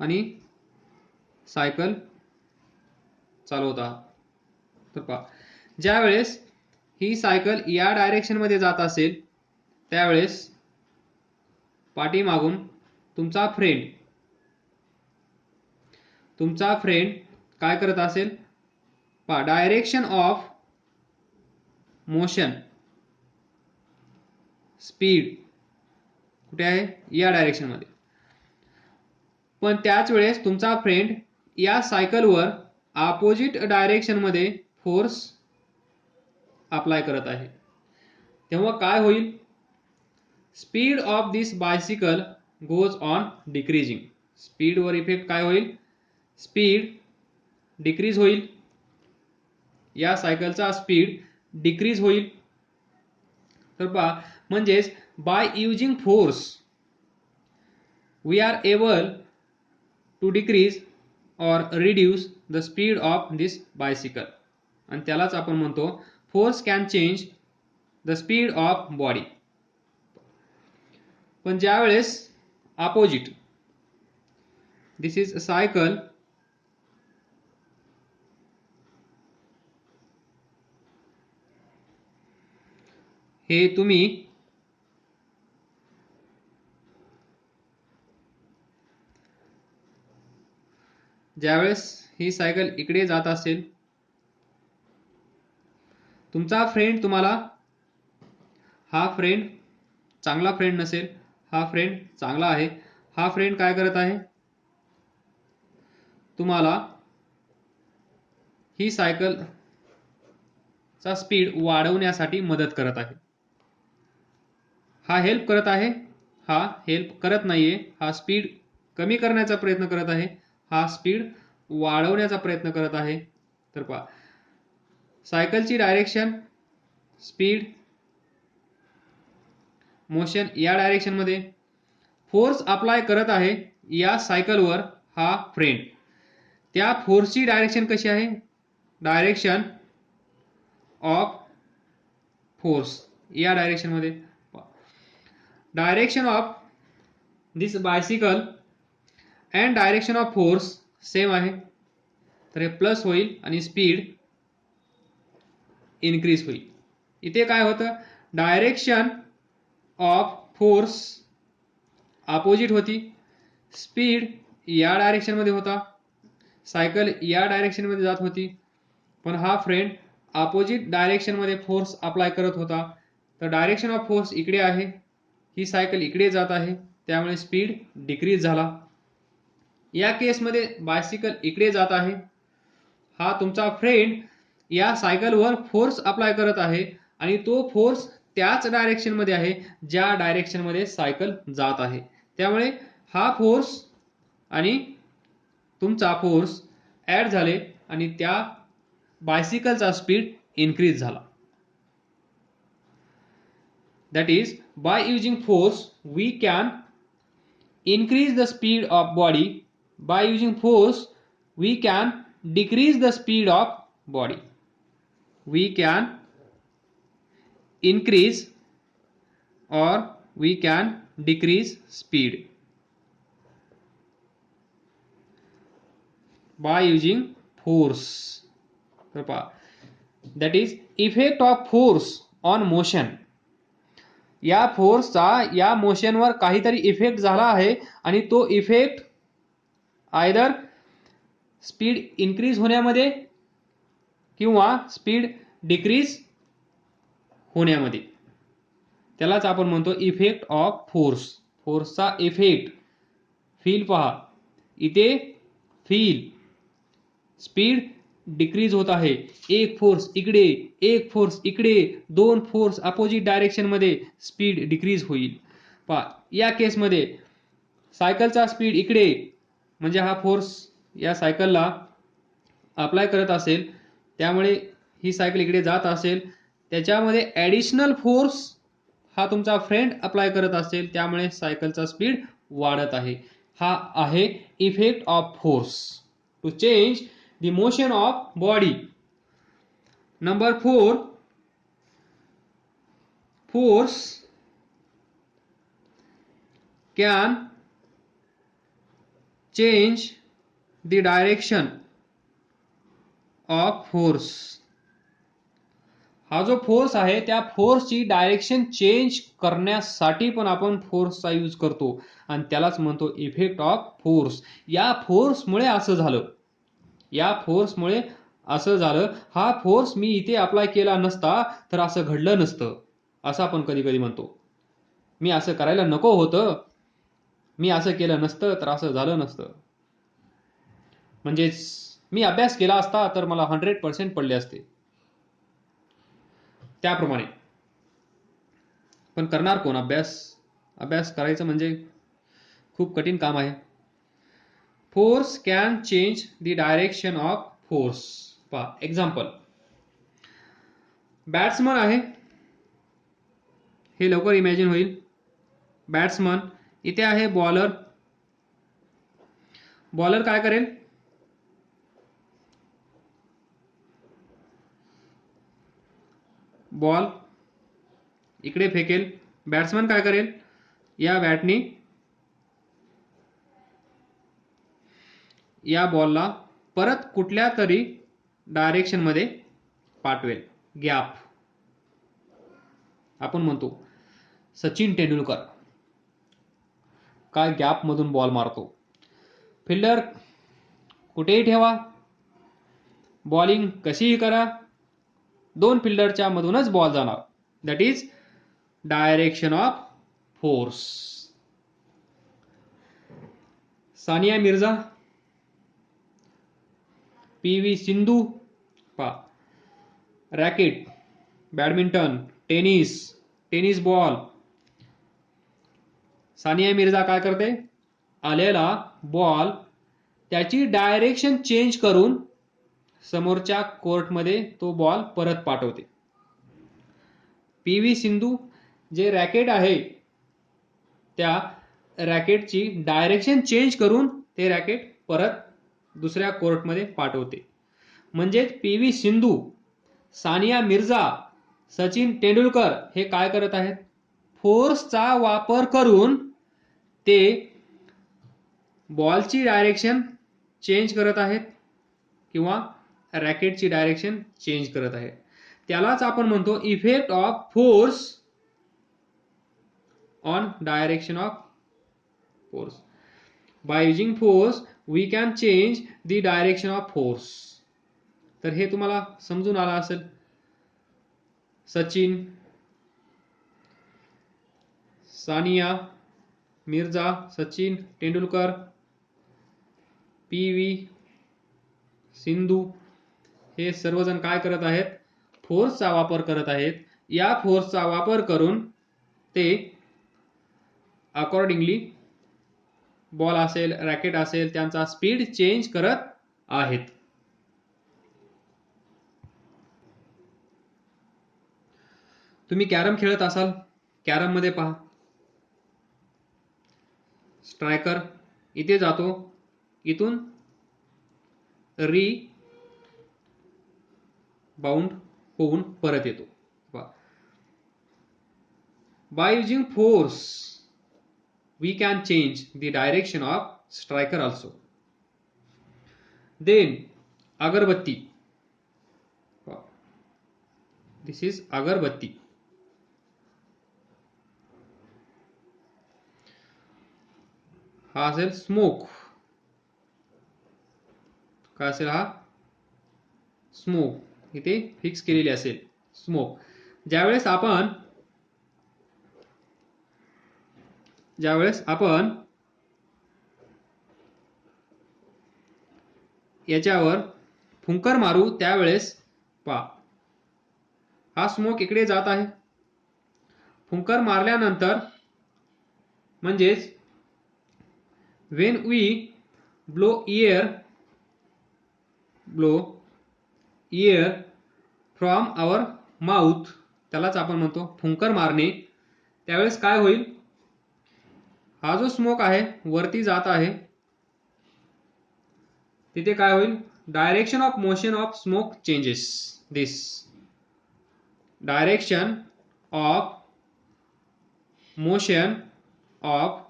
आणि सायकल चालवता. तर पहा, ज्यावेळेस ही सायकल या डायरेक्शन मध्ये जात असेल त्यावेळेस पाठीमागून तुमचा फ्रेंड काय करत असेल, पहा डायरेक्शन ऑफ मोशन स्पीड कुठे आहे, या डायरेक्शन मध्ये. पण त्याच वेळेस तुमचा फ्रेंड या सायकलवर अपोजिट डायरेक्शन मध्ये फोर्स अप्लाय करत आहे. तेव्हा काय होईल, speed of this bicycle goes on decreasing. Speed वर इफेक्ट काय होईल, स्पीड डिक्रीज होईल, या सायकलचा स्पीड डिक्रीज होईल. तर पहा, म्हणजेच by using force we are able to decrease और reduce the speed of this bicycle. आणि त्यालाच आपण म्हणतो force can change the speed of body. पण ज्यावेळेस opposite, this is a cycle, हे तुम्ही ज्यावेळेस ही सायकल इकडे जात असेल, तुमचा फ्रेंड तुम्हाला, हा फ्रेंड चांगला फ्रेंड नसेल, हा फ्रेंड चांगला आहे, हा फ्रेंड काय करत आहे, तुम्हाला ही सायकल चा स्पीड वाढवण्यासाठी मदत करत आहे. हा हेल्प करत आहे, हा हेल्प करत नाहीये, हा स्पीड कमी करण्याचा प्रयत्न करत आहे, हा स्पीड वाढवण्याचा प्रयत्न करत आहे. तर पहा, सायकलची डायरेक्शन, स्पीड, मोशन या डायरेक्शन मध्ये, फोर्स अप्लाय करत आहे या सायकलवर हा फ्रेंड. त्या फोर्सची डायरेक्शन कशी आहे, डायरेक्शन ऑफ फोर्स या डायरेक्शन मध्ये. Direction of this bicycle and direction of force same आहे, तर हे प्लस होईल आणि स्पीड इन्क्रीज होईल. इथे काय होतं, डायरेक्शन ऑफ फोर्स अपोजिट होती, स्पीड या डायरेक्शन मध्ये होता, सायकल या डायरेक्शन मध्ये जात होती, पण हा फ्रेंड अपोजिट डायरेक्शन मध्ये फोर्स अप्लाय करत होता. तर डायरेक्शन ऑफ फोर्स इकडे आहे, ही सायकल इकडे जात आहे, त्यामुळे स्पीड डिक्रीज झाला. या केसमध्ये बायसिकल इकडे जात आहे, हा तुमचा फ्रेंड या सायकलवर फोर्स अप्लाय करत आहे आणि तो फोर्स त्याच डायरेक्शन मध्ये आहे ज्या डायरेक्शन मध्ये सायकल जात आहे. त्यामुळे हा फोर्स आणि तुमचा फोर्स ऍड झाले आणि त्या बायसिकलचा स्पीड इन्क्रीज झाला. That is by using force we can increase the speed of body. By using force we can decrease the speed of body. We can increase or we can decrease speed by using force. That is effect of force on motion. या फोर्सचा या मोशनवर काहीतरी effect झाला आहे आणि तो effect either speed increase होण्यामध्ये किंवा speed decrease होण्यामध्ये, त्यालाच आपण म्हणतो इफेक्ट ऑफ फोर्स. फोर्सचा इफेक्ट, फील पहा इथे, फील स्पीड डिक्रीज होत आहे, एक फोर्स इकडे, एक फोर्स इकडे, दोन फोर्स अपोजिट डायरेक्शन मध्ये, स्पीड डिक्रीज होईल. पहा या केसमध्ये सायकलचा स्पीड इकडे, म्हणजे हा फोर्स या सायकलला अप्लाय करत असेल, त्यामुळे ही सायकल इकडे जात असेल, त्याच्यामध्ये ॲडिशनल फोर्स हा तुमचा फ्रेंड अप्लाय करत असेल, त्यामुळे सायकलचा स्पीड वाढत आहे. हा आहे effect of force to change the motion of body. Number 4, force can change the direction of force. हा जो फोर्स आहे त्या फोर्सची डायरेक्शन चेंज करण्यासाठी पण आपण फोर्सचा यूज करतो आणि त्यालाच म्हणतो इफेक्ट ऑफ फोर्स. या फोर्समुळे असं झालं, या फोर्समुळे असं झालं, हा फोर्स मी इथे अप्लाय केला नसता तर असं घडलं नसतं, असं आपण कधी कधी म्हणतो. मी असं करायला नको होतं, मी असं केलं नसतं तर असं झालं नसतं. म्हणजेच मी अभ्यास केला असता तर मला 100% पडले असते, त्याप्रमाणे. पण करणार कोण अभ्यास? अभ्यास करायचं म्हणजे खूप कठीण काम आहे. Force can change the direction of force. पहा एक्झाम्पल, बॅट्समन आहे, हे लवकर इमॅजिन होईल. बॅट्समन, इथे आहे बॉलर. बॉलर काय करेल? बॉल इकडे फेकेल. बॅट्समन काय करेल? या बॅटनी या बॉलला परत कुठल्या तरी डायरेक्शन मध्ये पाठवेल. गॅप. आपण म्हणतो सचिन तेंडुलकर काय गॅप मधून बॉल मारतो. फिल्डर कुठेही ठेवा, बॉलिंग कशीही करा, दोन फिल्डरच्या मधूनच बॉल जाणार. That is direction of force. Sania Mirza, PV Sindhu, पा racket, badminton, tennis ball. Sania Mirza काय करते? आलेला बॉल त्याची डायरेक्शन चेंज करून समोरच्या कोर्टमध्ये तो बॉल परत पाठवते. PV सिंधू जे रॅकेट आहे त्या रॅकेटची डायरेक्शन चेंज करून ते रॅकेट परत दुसऱ्या कोर्टमध्ये पाठवते. म्हणजेच PV सिंधू, सानिया मिर्झा, सचिन तेंडुलकर हे काय करत आहेत? फोर्सचा वापर करून ते बॉलची डायरेक्शन चेंज करत आहेत किंवा रॅकेटची डायरेक्शन चेंज करत आहेत. त्यालाच आपण म्हणतो effect of force on direction of force. By using force we can change the direction of force. तर हे तुम्हाला समजून आलं असेल. सचिन, सानिया मिर्झा, सचिन तेंडुलकर, PV सिंधू हे सर्वजण काय करत आहेत? फोर्सचा वापर करत आहेत. या फोर्सचा वापर करून ते अकॉर्डिंगली बॉल असेल, रॅकेट असेल, त्यांचा स्पीड चेंज करत आहेत. तुम्ही कॅरम खेळत असाल, कॅरम मध्ये पहा, स्ट्रायकर इथे जातो, इथून री बाउंड होऊन परत येतो. By using force we can change the direction of striker also. Then agarbatti, this is अगरबत्ती. हा असेल स्मोक. काय असेल? हा स्मोक इथे फिक्स केलेली असेल. स्मोक ज्यावेळेस आपण याच्यावर फुंकर मारू त्यावेळेस पहा, हा स्मोक इकडे जात आहे. फुंकर मारल्यानंतर म्हणजेच when we blow air from our mouth, त्यालाच आपण म्हणतो फुंकर मारणे. त्यावेळेस काय होईल? हा जो स्मोक आहे वरती जात आहे, तिथे काय होईल? Direction of motion of smoke changes. This direction of motion of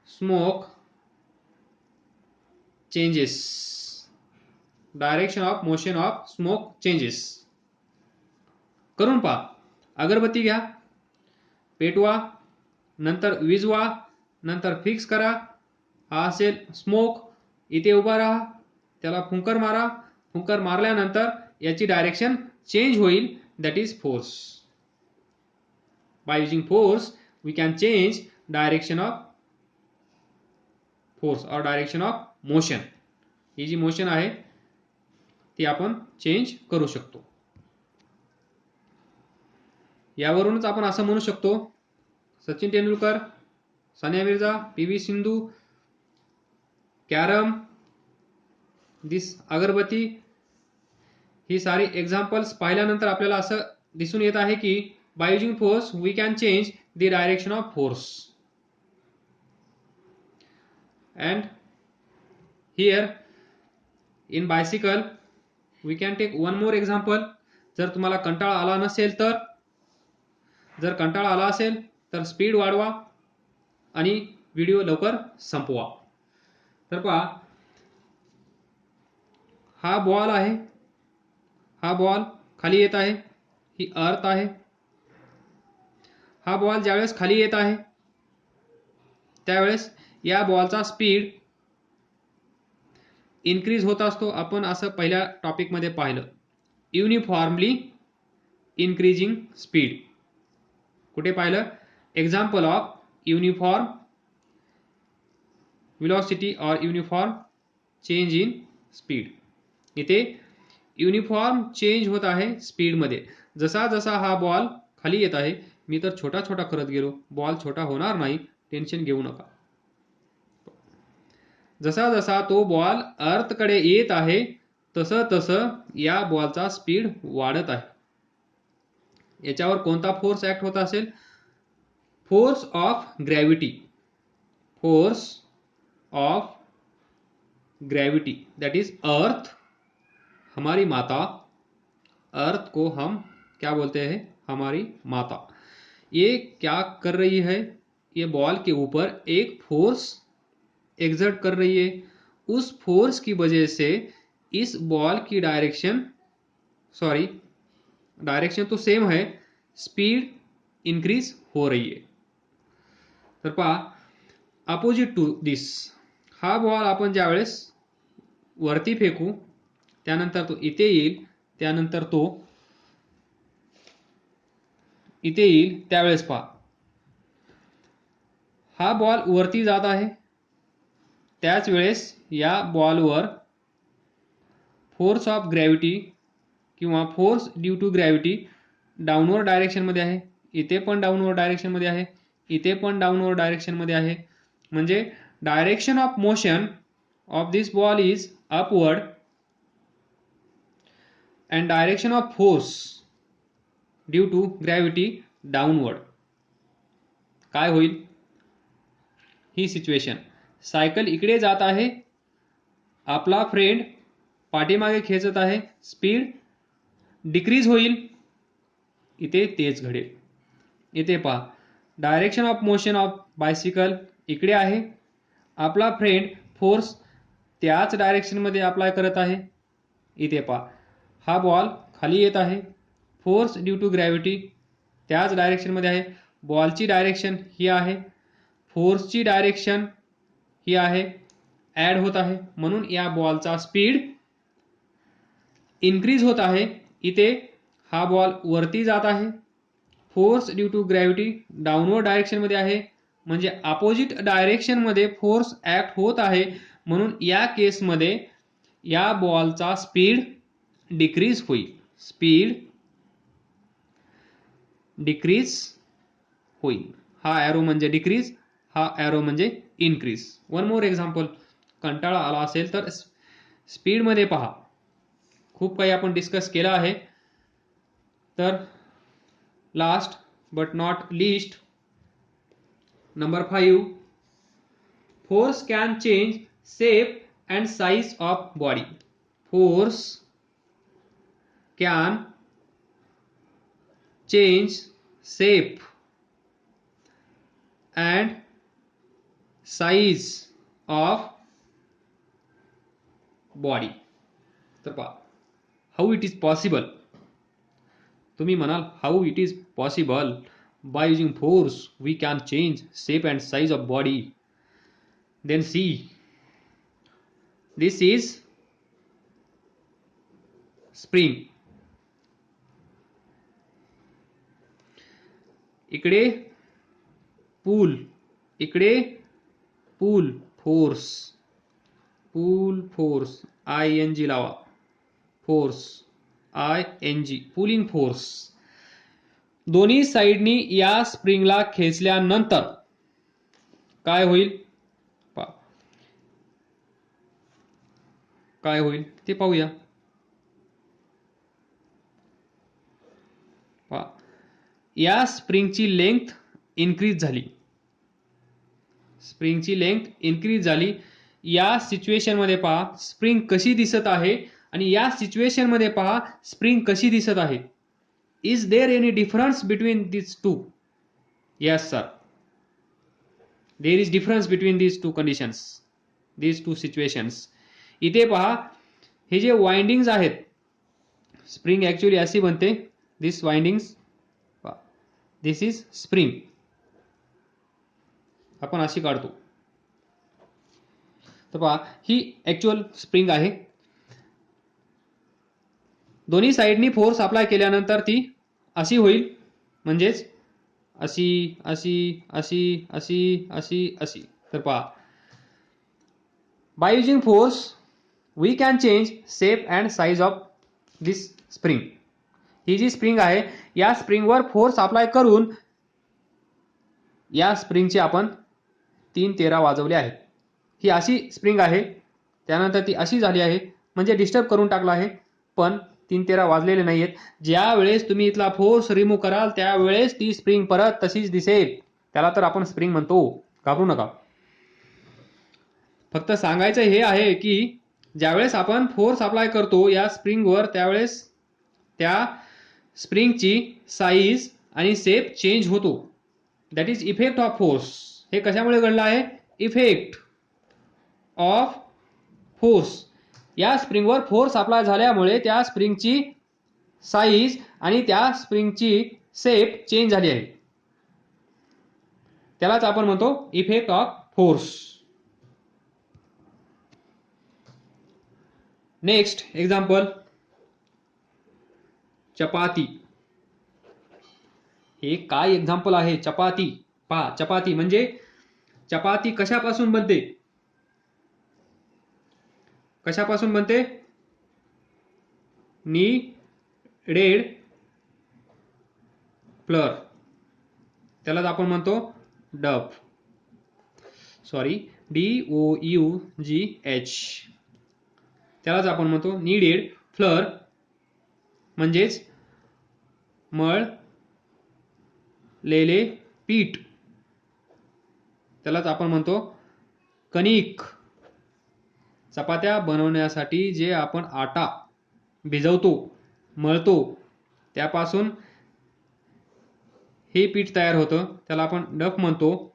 smoke changes. Direction of motion of smoke changes. करून पहा. अगरबत्ती घ्या, पेटवा, नंतर विझवा, नंतर फिक्स करा. हा असेल स्मोक. इथे उभा राहा, त्याला फुंकर मारा. फुंकर मारल्यानंतर याची डायरेक्शन चेंज होईल. That is force. By using force we can change direction of force और डायरेक्शन ऑफ मोशन. ही जी मोशन आहे ती आपण चेंज करू शकतो. यावरूनच आपण असं म्हणू शकतो, सचिन तेंडुलकर, सानिया मिर्झा, पी.व्ही. सिंधू, कॅरम, दिस अगरबत्ती, ही सारी एक्झाम्पल्स पाहिल्यानंतर आपल्याला असं दिसून येत आहे की by using force we can change the direction of force. And here in bicycle we can take one more example. जर तुम्हाला कंटाळा आला नसेल तर, जर कंटाळा आला असेल तर स्पीड वाढवा आणि व्हिडिओ लवकर संपवा. तर पहा, हा बॉल आहे, हा बॉल खाली येत आहे, ही अर्थ आहे. हा बॉल ज्यावेळेस खाली येत आहे त्यावेळेस या बॉलचा स्पीड इन्क्रीज होत असतो. आपण असं पहिल्या टॉपिकमध्ये पाहिलं, युनिफॉर्मली इन्क्रीजिंग स्पीड. कुठे पाहिलं? एक्झाम्पल ऑफ युनिफॉर्म वेलोसिटी और युनिफॉर्म चेंज इन स्पीड. इथे युनिफॉर्म चेंज होत आहे स्पीडमध्ये. जसा जसा हा बॉल खाली येत आहे, मी तर छोटा छोटा करत गेलो, बॉल छोटा होणार नाही, टेन्शन घेऊ नका. जसा जसा तो बॉल अर्थकडे येत आहे तसं तसं या बॉलचा स्पीड वाढत आहे. याच्यावर कोणता फोर्स ऍक्ट होत असेल? Force of gravity. Force of gravity, that is earth, हमारी माता. अर्थ को हम क्या बोलते हैं? हमारी माता. ये क्या कर रही है? ये बॉल के ऊपर एक फोर्स एक्सर्ट कर रही है. उस फोर्स की वजह से इस बॉल की डायरेक्शन तो सेम है, स्पीड इंक्रीज हो रही है. तर पहा, अपोजिट टू दिस, हा बॉल आपण ज्यावेळेस वरती फेकू त्यानंतर तो इथे येईल, त्यानंतर तो इथे येईल, त्यावेळेस पहा हा बॉल वरती जात आहे, त्याच वेळेस या बॉलवर फोर्स ऑफ ग्रॅव्हिटी किंवा force due to gravity downward direction मध्ये आहे. इथे पण डाऊनवर्ड डायरेक्शन मध्ये आहे, इथे पण डाऊनवर्ड डायरेक्शन मध्ये आहे. म्हणजे direction of motion of this ball is upward and direction of force due to gravity downward. काय होईल? ही सिच्युएशन, सायकल इकडे जात आहे, आपला फ्रेंड पाठीमागे खेचत आहे, स्पीड डिक्रीज होईल, इथे तेच घडेल. इथे पहा, direction of motion of bicycle इकडे आहे, आपला फ्रेंड फोर्स त्याच डायरेक्शन मध्ये अप्लाय करत आहे. इथे पहा, हा बॉल खाली येत आहे, फोर्स ड्यू टू ग्रॅव्हिटी त्याच डायरेक्शन मध्ये आहे. बॉलची डायरेक्शन ही आहे, फोर्सची डायरेक्शन ही आहे, ऍड होत आहे, म्हणून या बॉलचा स्पीड इन्क्रीज होत आहे. इथे हा बॉल वरती जात आहे, force due to gravity downward direction मध्ये आहे, म्हणजे अपोजिट डायरेक्शन मध्ये फोर्स ऍक्ट होत आहे, म्हणून या केसमध्ये या बॉलचा स्पीड डिक्रीज होईल. स्पीड डिक्रीज होईल. हा ॲरो म्हणजे डिक्रीज, हा ॲरो म्हणजे इन्क्रीज. One more example. कंटाळा आला असेल तर स्पीड मध्ये पहा, खूप काही आपण डिस्कस केलं आहे. तर last but not least, number 5, force can change shape and size of body. Force can change shape and size of body. तर पहा, हाऊ इट इज पॉसिबल. तुम्ही म्हणाल how it is possible. By using force we can change shape and size of body. Then see, this is spring. इकडे pull, इकडे pull force, pull force ING लावा, force ING, pulling force. दोन्ही साइडनी या स्प्रिंगला खेचल्यानंतर काय होईल, काय होईल ते पाहूया. या स्प्रिंगची लेंथ इन्क्रीज झाली, स्प्रिंगची लेंथ इन्क्रीज झाली. या सिच्युएशन मध्ये पहा स्प्रिंग कशी दिसत आहे आणि या सिच्युएशन मध्ये पहा स्प्रिंग कशी दिसत आहे. Is there any difference between this two? Yes sir, there is difference between this two conditions, this two situations. इथे पहा हे जे वाइंडिंग्स आहेत, स्प्रिंग ऍक्च्युअली अशी बनते, दिस वाइंडिंग्स, दिस इज स्प्रिंग, आपण अशी काढतो. तर पहा ही ऍक्च्युअल स्प्रिंग आहे. दोन्ही साइडनी फोर्स अप्लाय केल्यानंतर ती अशी होईल, म्हणजेच अशी अशी अशी अशी अशी अशी. तर पहा, by using force we can change shape and size of this spring. ही जी स्प्रिंग आहे या स्प्रिंगवर फोर्स अप्लाय करून या स्प्रिंगचे आपण 3-13 वाजवले आहेत. ही अशी स्प्रिंग आहे, त्यानंतर ती अशी झाली आहे, म्हणजे डिस्टर्ब करून टाकला आहे, पण 3-13 वाजलेले नाही आहेत. ज्या वेळेस तुम्ही इथला फोर्स रिमूव्ह कराल त्यावेळेस ती स्प्रिंग परत तशीच दिसेल. त्याला तर आपण स्प्रिंग म्हणतो, घाबरू नका. फक्त सांगायचं हे आहे की ज्यावेळेस आपण फोर्स अप्लाय करतो या स्प्रिंगवर त्यावेळेस त्या स्प्रिंगची साईज आणि शेप चेंज होतो. That is effect of force. हे कशामुळे घडलं आहे? Effect of force. या स्प्रिंगवर फोर्स अप्लाय झाल्यामुळे त्या स्प्रिंगची साईज आणि त्या स्प्रिंगची शेप चेंज झाली आहे. त्यालाच आपण म्हणतो effect of force. Next example, चपाती. हे काय एक्झाम्पल आहे? चपाती. पहा, चपाती म्हणजे चपाती कशापासून बनते? कशापासून बनते? Kneaded flour. त्यालाच आपण म्हणतो डफ. Sorry, DOUGH. त्यालाच आपण म्हणतो नीडेड फ्लोअर, म्हणजेच मळलेले पीठ. त्यालाच आपण म्हणतो कणिक. चपात्या बनवण्यासाठी जे आपण आटा भिजवतो, मळतो, त्यापासून हे पीठ तयार होतं, त्याला आपण डफ म्हणतो.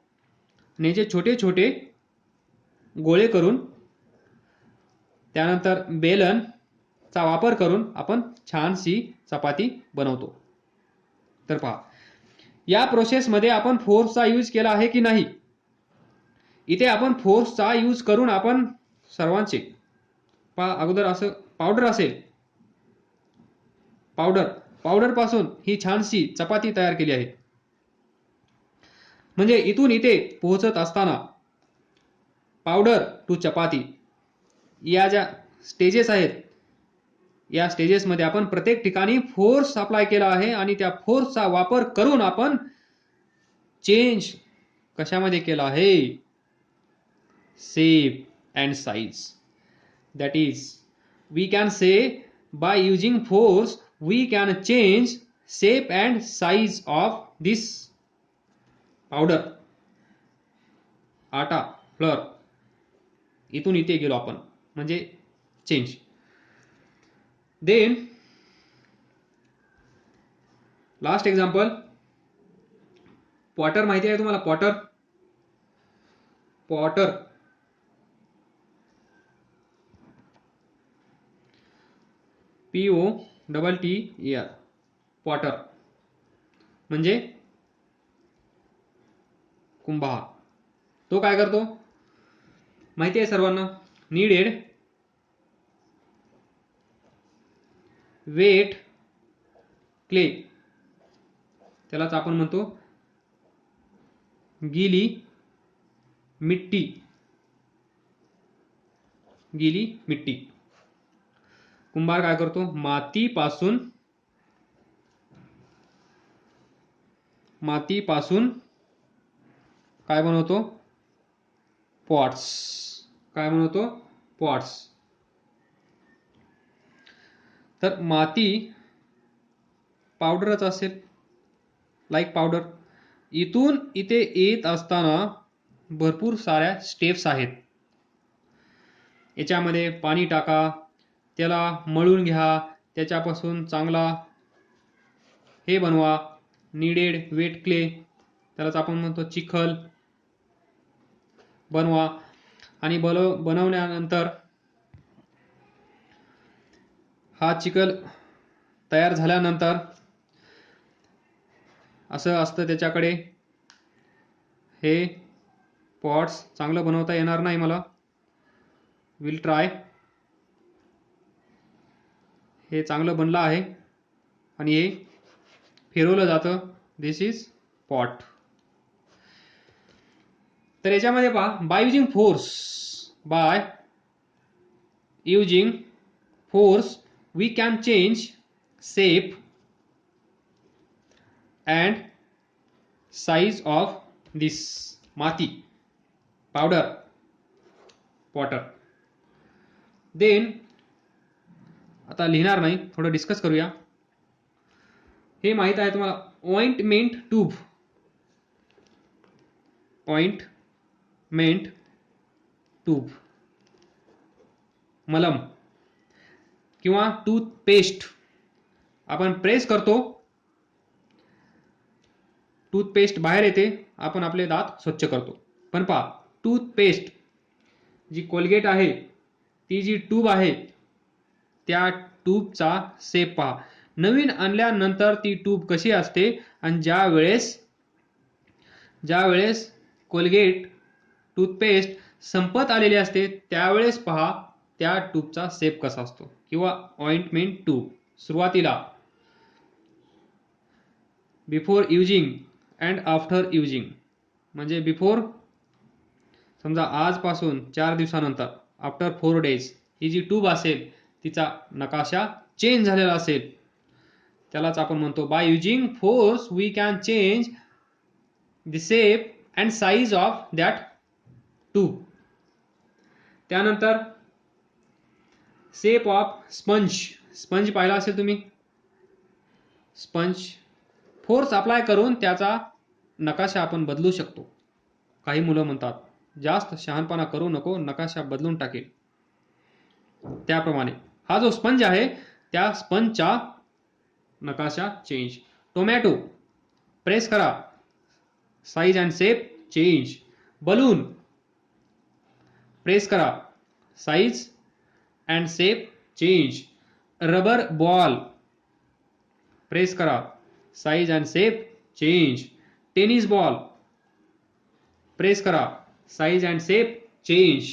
आणि जे छोटे छोटे गोळे करून त्यानंतर बेलनचा वापर करून आपण छानशी चपाती बनवतो. तर पहा, या प्रोसेसमध्ये आपण फोर्सचा यूज केला आहे की नाही? इथे आपण फोर्सचा यूज करून आपण सर्वांचे पहा, अगोदर असं पावडर असेल, पावडर पासून ही छानशी चपाती तयार केली आहे. म्हणजे इथून इथे पोहोचत असताना पावडर टू चपाती या ज्या स्टेजेस आहेत, या स्टेजेसमध्ये आपण प्रत्येक ठिकाणी फोर्स अप्लाय केला आहे आणि त्या फोर्सचा वापर करून आपण चेंज कशामध्ये केला आहे? Shape and size. That is we can say by using force we can change shape and size of this powder, atta, flour. इथून इथे गेलो आपण, म्हणजे change. Then last example, potter. माहिती आहे तुम्हाला पॉटर? पॉटर POTTER, पॉटर म्हणजे कुंभार. तो काय करतो माहिती आहे सर्वांना, नीडेड वेट क्ले, त्यालाच आपण म्हणतो गीली मिट्टी. गीली मिट्टी. कुंभार काय करतो, मातीपासून काय बनवतो, पॉट्स. काय बनवतो, पॉट्स. तर माती पावडरच असेल, लाईक पावडर. इथून इथे येत असताना भरपूर साऱ्या स्टेप्स आहेत. याच्यामध्ये पाणी टाका, त्याला मळून घ्या, त्याच्यापासून चांगला हे बनवा, नीडेड वेट क्ले, त्यालाच आपण म्हणतो चिखल बनवा. आणि बनवल्यानंतर हा चिखल तयार झाल्यानंतर असं असतं त्याच्याकडे, हे पॉट्स चांगलं बनवता येणार नाही मला, विल ट्राय. हे चांगलं बनलं आहे आणि हे फिरवलं जातं, दिस इज पॉट. तर याच्यामध्ये पहा, by using force we can change shape and size of this माती पावडर पॉटर. देन आता लिहिणार नाही, थोडं डिस्कस करूया. हे माहित आहे तुम्हाला, ऑइंटमेंट ट्यूब, मलम किंवा टूथपेस्ट. आपण प्रेस करतो, टूथपेस्ट बाहेर येते, आपण आपले दात स्वच्छ करतो. पण पहा, टूथपेस्ट जी कोलगेट आहे, ती जी ट्यूब आहे, त्या ट्यूबचा शेप पहा. नवीन आणल्यानंतर ती ट्यूब कशी असते, आणि ज्यावेळेस कोलगेट टूथपेस्ट संपत आलेली असते, त्यावेळेस पहा त्या ट्यूबचा शेप कसा असतो. किंवा ऑइंटमेंट ट्यूब सुरुवातीला, before using and after using, म्हणजे बिफोर समजा आजपासून 4 दिवसानंतर, आफ्टर 4 days, ही जी ट्यूब असेल तिचा नकाशा चेंज झालेला असेल, त्यालाच आपण म्हणतो by using force we can change the shape and size of that tube. त्यानंतर शेप ऑफ स्पंज पाहिला असेल तुम्ही. स्पंज फोर्स अप्लाय करून त्याचा नकाशा आपण बदलू शकतो. काही मुलं म्हणतात जास्त शहाणपणा करू नको, नकाशा बदलून टाकेल. त्याप्रमाणे हा जो स्पंज आहे, त्या स्पंजचा नकाशा चेंज. टोमॅटो प्रेस करा, size and shape change. Balloon press करा, size and shape change. Rubber ball press करा, size and shape change. Tennis ball press करा, size and shape change.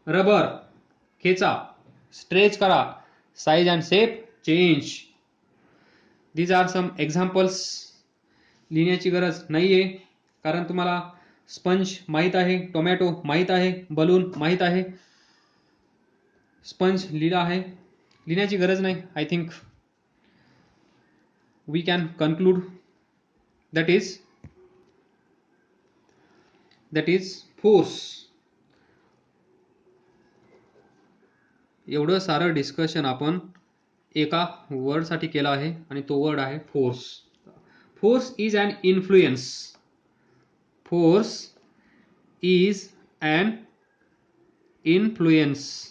Rubber खेचा, स्ट्रेच करा, size and shape change. These are some examples. लिहिण्याची गरज नाहीये, कारण तुम्हाला स्पंज माहित आहे, टोमॅटो माहित आहे, बलून माहित आहे, स्पंज लिहिला आहे. लिहिण्याची गरज नाही. I think we can conclude that is force. एवढं सारं डिस्कशन आपण एका वर्ड साठी केलं आहे, आणि तो वर्ड आहे force. Force is an influence. Force is an influence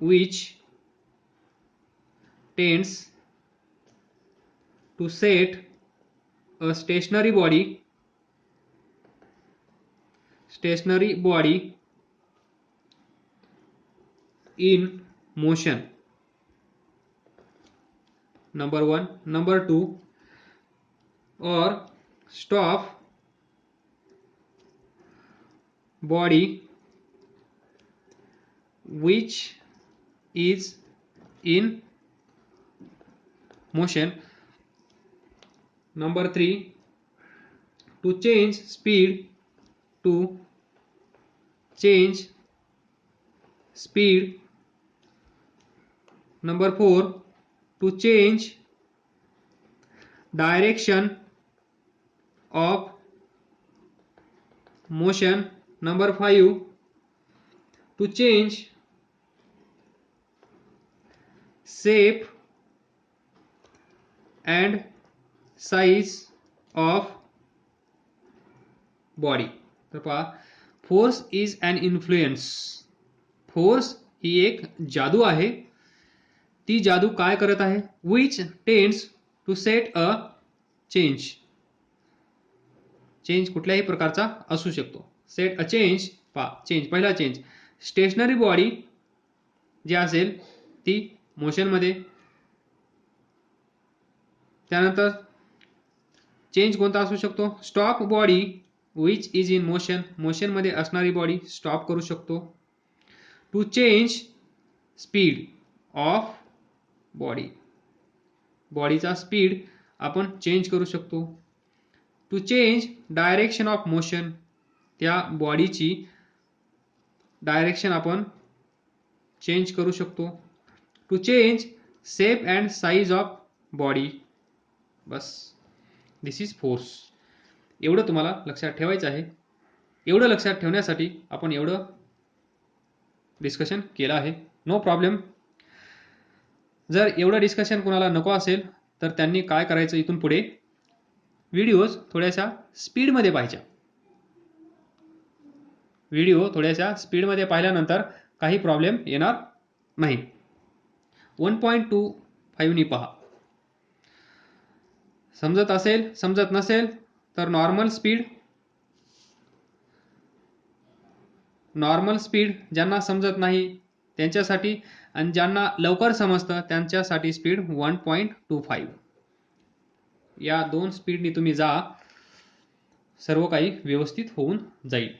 which tends to set a stationary body stationary body in motion. Number 1. Number 2, or stop body which is in motion. Number 3, to change speed. To change speed. Number 4, to change direction of motion. Number 5, to change shape and size of body. तर पहा, force is an influence. Force ही एक जादू आहे. ती जादू काय करत आहे? Which tends to set a change. Change कुठल्याही प्रकारचा असू शकतो. Set a change. पहा, चेंज, पहिला चेंज स्टेशनरी बॉडी जी असेल ती मोशनमध्ये. त्यानंतर चेंज कोणता असू शकतो? Stop body which is in motion. मोशनमध्ये असणारी बॉडी स्टॉप करू शकतो. To change speed of body. बॉडीचा स्पीड आपण चेंज करू शकतो. To change direction of motion. त्या बॉडीची डायरेक्शन आपण चेंज करू शकतो. To change shape and size of body. बस, दिस इज फोर्स. एवढं तुम्हाला लक्षात ठेवायचं आहे. एवढं लक्षात ठेवण्यासाठी आपण एवढं डिस्कशन केलं आहे. No problem. जर एवढं डिस्कशन कोणाला नको असेल तर त्यांनी काय करायचं, इथून पुढे व्हिडिओज थोड्याशा स्पीडमध्ये पाहायच्या. व्हिडिओ थोड्याशा स्पीडमध्ये पाहिल्यानंतर काही प्रॉब्लेम येणार नाही. 1.25 नी पहा. समजत असेल, समजत नसेल तर नॉर्मल स्पीड ज्यांना समजत नाही त्यांच्यासाठी, आणि ज्यांना लवकर समजतं त्यांच्यासाठी स्पीड 1.25. या 2 स्पीडनी तुम्ही जा, सर्व काही व्यवस्थित होऊन जाईल.